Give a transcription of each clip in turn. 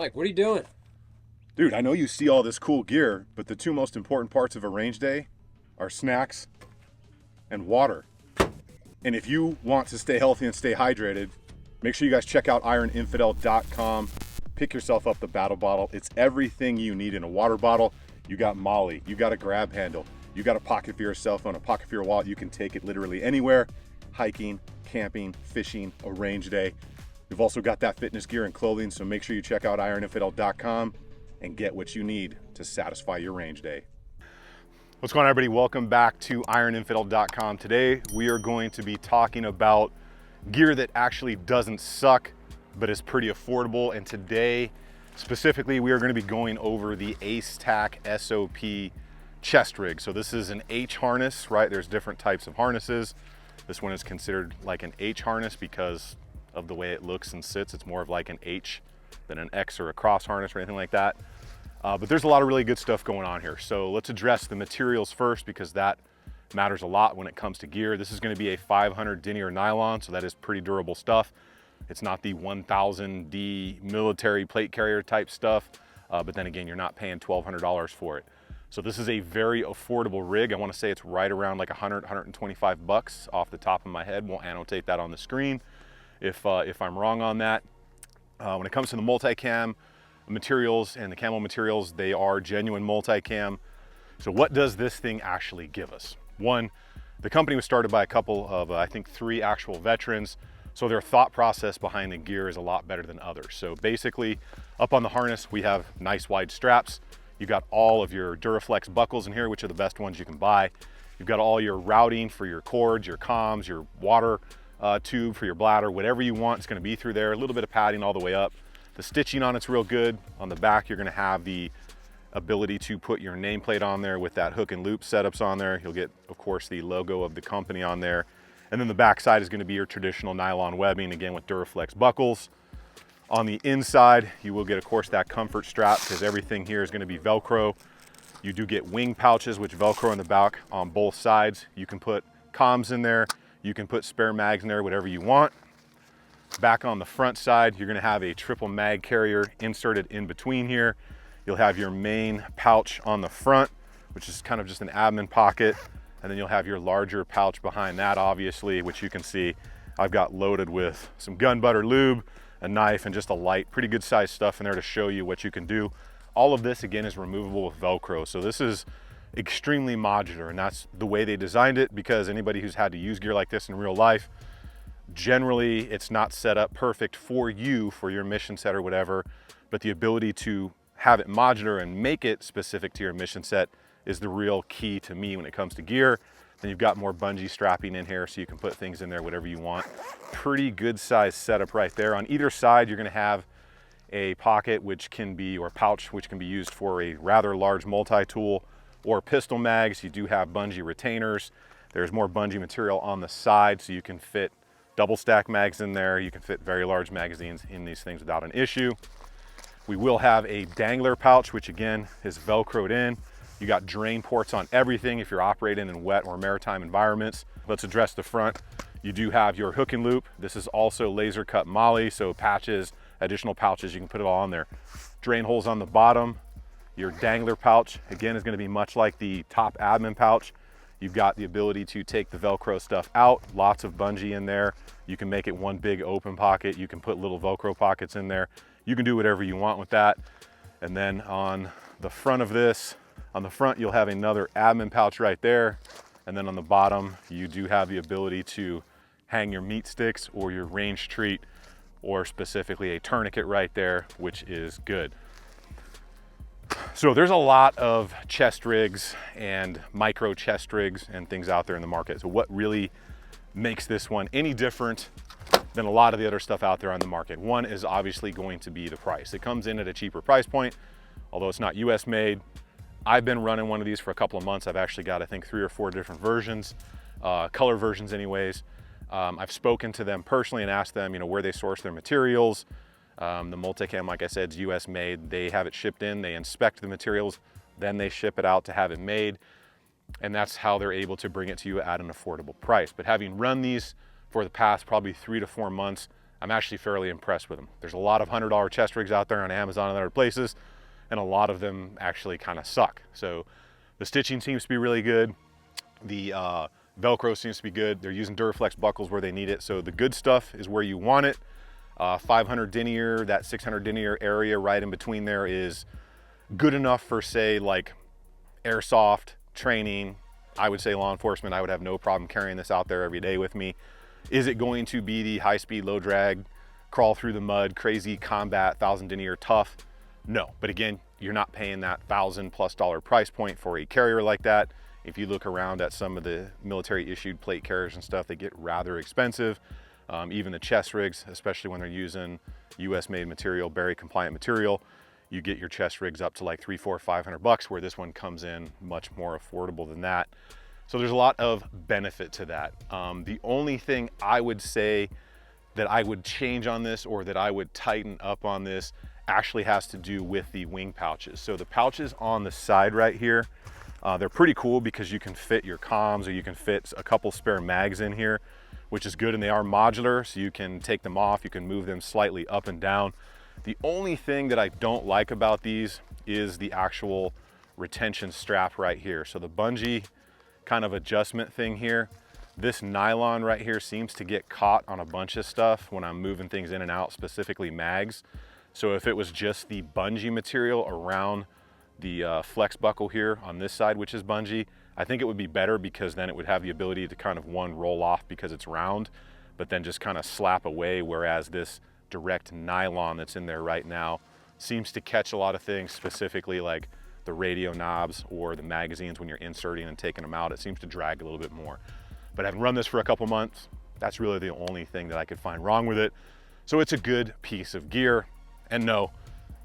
Mike, what are you doing? Dude, I know you see all this cool gear, but the two most important parts of a range day are snacks and water. And if you want to stay healthy and stay hydrated, make sure you guys check out ironinfidel.com. Pick yourself up the battle bottle. It's everything you need in a water bottle. You got Molly, you got a grab handle, you got a pocket for your cell phone, a pocket for your wallet. You can take it literally anywhere, hiking, camping, fishing, a range day. We've also got that fitness gear and clothing, so make sure you check out ironinfidel.com and get what you need to satisfy your range day. What's going on, everybody? Welcome back to ironinfidel.com. Today we are going to be talking about gear that actually doesn't suck but is pretty affordable. And today specifically we are going to be going over the Acetac S.o.p chest rig. So this is an H harness, right? There's different types of harnesses. This one is considered like an H harness because of the way it looks and sits. It's more of like an H than an X or a cross harness or anything like that. But there's a lot of really good stuff going on here. So let's address the materials first, because that matters a lot when it comes to gear. This is going to be a 500 denier nylon, so that is pretty durable stuff. It's not the 1000D military plate carrier type stuff, but then again, you're not paying $1,200 for it. So this is a very affordable rig. I want to say it's right around like 125 bucks off the top of my head. We'll annotate that on the screen if I'm wrong on that. When it comes to the multicam materials and the camo materials, they are genuine multicam. So what does this thing actually give us? One, the company was started by a couple of, I think 3 actual veterans. So their thought process behind the gear is a lot better than others. So basically up on the harness, we have nice wide straps. You've got all of your Duraflex buckles in here, which are the best ones you can buy. You've got all your routing for your cords, your comms, your water tube for your bladder, whatever you want, it's gonna be through there. A little bit of padding all the way up. The stitching on it's real good. On the back, you're gonna have the ability to put your nameplate on there with that hook and loop setups on there. You'll get, of course, the logo of the company on there. And then the back side is gonna be your traditional nylon webbing, again with Duraflex buckles. On the inside, you will get, of course, that comfort strap, because everything here is gonna be Velcro. You do get wing pouches, which Velcro in the back on both sides. You can put comms in there. You can put spare mags in there, whatever you want. Back on the front side, you're gonna have a triple mag carrier inserted in between here. You'll have your main pouch on the front, which is kind of just an admin pocket. And then you'll have your larger pouch behind that, obviously, which you can see I've got loaded with some gun butter lube, a knife, and just a light, pretty good size stuff in there to show you what you can do. All of this, again, is removable with Velcro. So this is extremely modular, and that's the way they designed it, because anybody who's had to use gear like this in real life, generally it's not set up perfect for you, for your mission set or whatever, but the ability to have it modular and make it specific to your mission set is the real key to me when it comes to gear. Then you've got more bungee strapping in here, so you can put things in there, whatever you want. Pretty good size setup right there. On either side, you're gonna have a pocket which can be, or pouch, which can be used for a rather large multi-tool or pistol mags. You do have bungee retainers. There's more bungee material on the side, so you can fit double stack mags in there. You can fit very large magazines in these things without an issue. We will have a dangler pouch, which again is Velcroed in. You got drain ports on everything if you're operating in wet or maritime environments. Let's address the front. You do have your hook and loop. This is also laser cut moly, so patches, additional pouches, you can put it all on there. Drain holes on the bottom. Your dangler pouch, again, is gonna be much like the top admin pouch. You've got the ability to take the Velcro stuff out, lots of bungee in there. You can make it one big open pocket. You can put little Velcro pockets in there. You can do whatever you want with that. And then on the front of this, on the front, you'll have another admin pouch right there. And then on the bottom, you do have the ability to hang your meat sticks or your range treat, or specifically a tourniquet right there, which is good. So there's a lot of chest rigs and micro chest rigs and things out there in the market. So what really makes this one any different than a lot of the other stuff out there on the market? One is obviously going to be the price. It comes in at a cheaper price point, although it's not US made. I've been running one of these for a couple of months. I've actually got, I think, 3 or 4 different versions, color versions anyways. I've spoken to them personally and asked them, where they source their materials. The multicam, like I said, is US made. They have it shipped in, they inspect the materials, then they ship it out to have it made. And that's how they're able to bring it to you at an affordable price. But having run these for the past probably 3 to 4 months, I'm actually fairly impressed with them. There's a lot of $100 chest rigs out there on Amazon and other places, and a lot of them actually kind of suck. So the stitching seems to be really good. The Velcro seems to be good. They're using Duraflex buckles where they need it. So the good stuff is where you want it. 500 denier, that 600 denier area right in between there is good enough for, say, like airsoft training. I would say law enforcement, I would have no problem carrying this out there every day with me. Is it going to be the high speed, low drag, crawl through the mud, crazy combat, 1,000 denier tough? No, but again, you're not paying that $1,000+ price point for a carrier like that. If you look around at some of the military issued plate carriers and stuff, they get rather expensive. Even the chest rigs, especially when they're using US made material, Berry compliant material, you get your chest rigs up to like $300, $400, $500, where this one comes in much more affordable than that. So there's a lot of benefit to that. The only thing I would say that I would change on this, or that I would tighten up on this, actually has to do with the wing pouches. So the pouches on the side right here, they're pretty cool because you can fit your comms, or you can fit a couple spare mags in here, which is good, and they are modular, so you can take them off, you can move them slightly up and down. The only thing that I don't like about these is the actual retention strap right here. So the bungee kind of adjustment thing here, this nylon right here seems to get caught on a bunch of stuff when I'm moving things in and out, specifically mags. So if it was just the bungee material around the flex buckle here on this side, which is bungee, I think it would be better, because then it would have the ability to kind of roll off because it's round, but then just kind of slap away, whereas this direct nylon that's in there right now seems to catch a lot of things, specifically like the radio knobs or the magazines when you're inserting and taking them out. It seems to drag a little bit more. But having run this for a couple months, that's really the only thing that I could find wrong with it. So it's a good piece of gear. And no,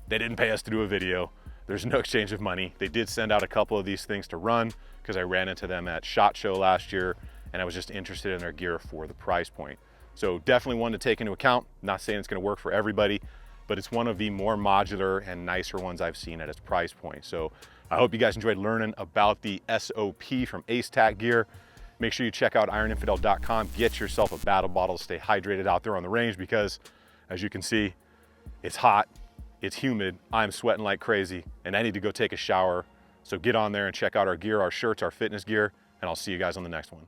they didn't pay us to do a video. There's no exchange of money. They did send out a couple of these things to run because I ran into them at SHOT Show last year, and I was just interested in their gear for the price point. So definitely one to take into account. Not saying it's gonna work for everybody, but it's one of the more modular and nicer ones I've seen at its price point. So I hope you guys enjoyed learning about the S.O.P from Acetac gear. Make sure you check out ironinfidel.com. Get yourself a battle bottle to stay hydrated out there on the range, because as you can see, it's hot, it's humid, I'm sweating like crazy, and I need to go take a shower. So get on there and check out our gear, our shirts, our fitness gear, and I'll see you guys on the next one.